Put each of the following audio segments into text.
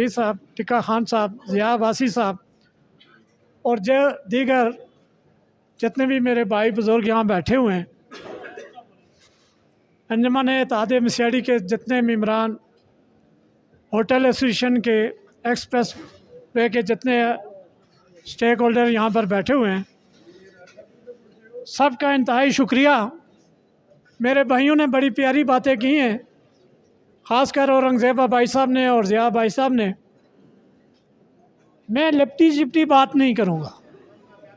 साहब, टिक्का खान साहब, ज़िया अब्बासी साहब और जो दीगर जितने भी मेरे भाई बुज़ुर्ग यहाँ बैठे हुए हैं, अंजुमन इत्तेहाद मसीहाड़ी के जितने मेम्बरान, होटल एसोसिएशन के, एक्सप्रेस वे के जितने स्टेक होल्डर यहाँ पर बैठे हुए हैं, सबका इंतहाई शुक्रिया। मेरे भाइयों ने बड़ी प्यारी बातें की हैं, ख़ासकर औरंगज़ेब भाई साहब ने और ज़िया भाई साहब ने। मैं लिपटी चिपटी बात नहीं करूँगा,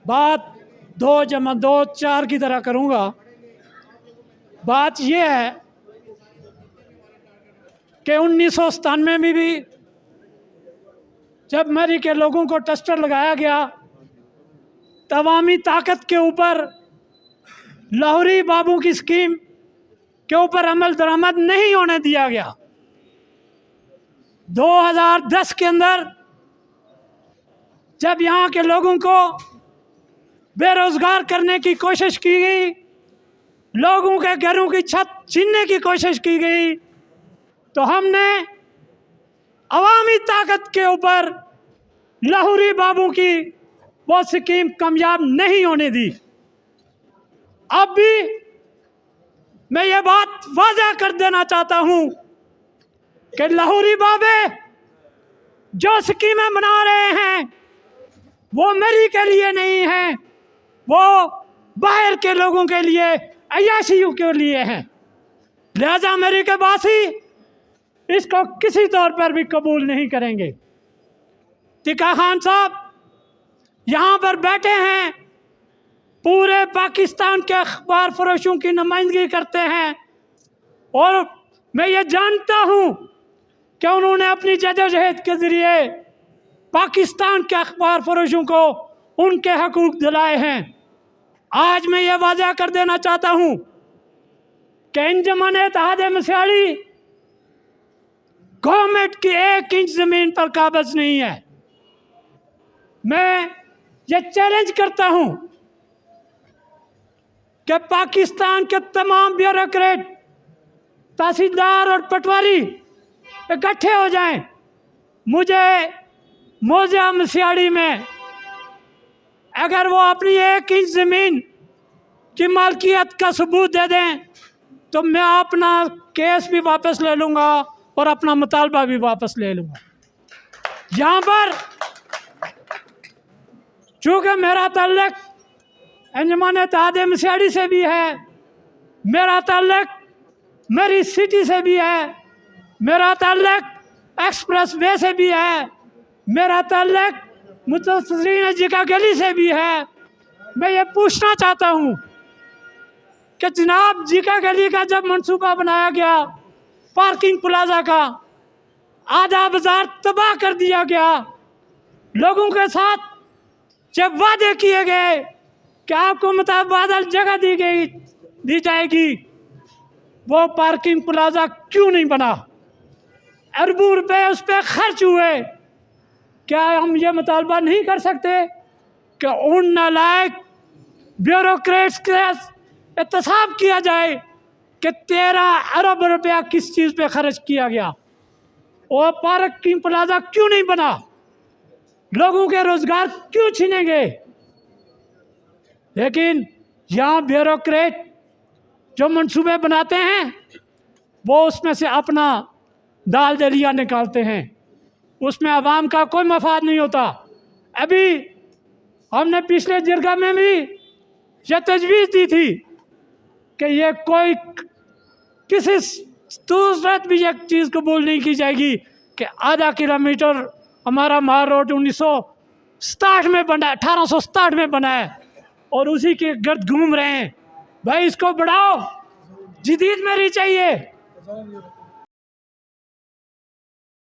बात 2 + 2 4 की तरह करूँगा। बात यह है कि 1997 में भी जब मरी के लोगों को टेस्टर लगाया गया, तवामी ताकत के ऊपर लाहौरी बाबू की स्कीम के ऊपर अमल दरामद नहीं होने दिया गया। 2010 के अंदर जब यहाँ के लोगों को बेरोज़गार करने की कोशिश की गई, लोगों के घरों की छत छीनने की कोशिश की गई, तो हमने अवामी ताकत के ऊपर लाहौरी बाबू की वो स्कीम कामयाब नहीं होने दी। अब भी मैं ये बात वाज़ा कर देना चाहता हूँ कि लाहौरी बाबे जो स्कीमें बना रहे हैं वो मेरी के लिए नहीं हैं, वो बाहर के लोगों के लिए, अय्याशियों के लिए हैं। लिहाजा मेरी के वासी इसको किसी तौर पर भी कबूल नहीं करेंगे। टिक्का खान साहब यहाँ पर बैठे हैं, पूरे पाकिस्तान के अखबार फरोशों की नुमाइंदगी करते हैं और मैं ये जानता हूँ कि उन्होंने अपनी जदोजहद के ज़रिए पाकिस्तान के अखबार फरोशों को उनके हकूक़ दिलाए हैं। आज मैं ये वाज़ा कर देना चाहता हूँ कि अंजुमन इत्तेहाद मसीहाड़ी गवर्नमेंट की 1 इंच ज़मीन पर काबिज़ नहीं है। मैं ये चैलेंज करता हूँ कि पाकिस्तान के तमाम ब्यूरोक्रेट, तहसीलदार और पटवारी इकट्ठे हो जाएं, मुझे मौजा मसीहाड़ी में अगर वो अपनी 1 इंच ज़मीन की मालकियत का सबूत दे दें तो मैं अपना केस भी वापस ले लूँगा और अपना मुतालबा भी वापस ले लूँगा। यहाँ पर चूँकि मेरा ताल्लुक अंजुमन इत्तेहाद मसीहाड़ी से भी है, मेरा ताल्लुक मेरी सिटी से भी है, मेरा ताल्लुक एक्सप्रेस वे से भी है, मेरा ताल्लुक मुतसरीन जिका गली से भी है। मैं ये पूछना चाहता हूँ कि जनाब जिका गली का जब मंसूबा बनाया गया, पार्किंग प्लाजा का, आधा बाज़ार तबाह कर दिया गया, लोगों के साथ जब वादे किए गए कि आपको मुतबादल जगह दी जाएगी, वो पार्किंग प्लाजा क्यों नहीं बना? अरबों रुपए उस पर खर्च हुए। क्या हम ये मुतालबा नहीं कर सकते कि उन नालायक ब्यूरोक्रेट्स के एहतसाब किया जाए कि 13 अरब रुपया किस चीज़ पे खर्च किया गया? और पार्किंग प्लाजा क्यों नहीं बना? लोगों के रोज़गार क्यों छीनेंगे? लेकिन यहाँ ब्यूरोक्रेट जो मंसूबे बनाते हैं वो उसमें से अपना दाल दलिया निकालते हैं, उसमें आवाम का कोई मफाद नहीं होता। अभी हमने पिछले जिरगा में भी ये तजवीज़ दी थी कि ये कोई किसी सूरत भी एक चीज़ कबूल नहीं की जाएगी कि आधा किलोमीटर हमारा मार रोड 1967 में बना, 1867 में बना है और उसी के गर्द घूम रहे हैं। भाई इसको बढ़ाओ, जदीद मेरी चाहिए।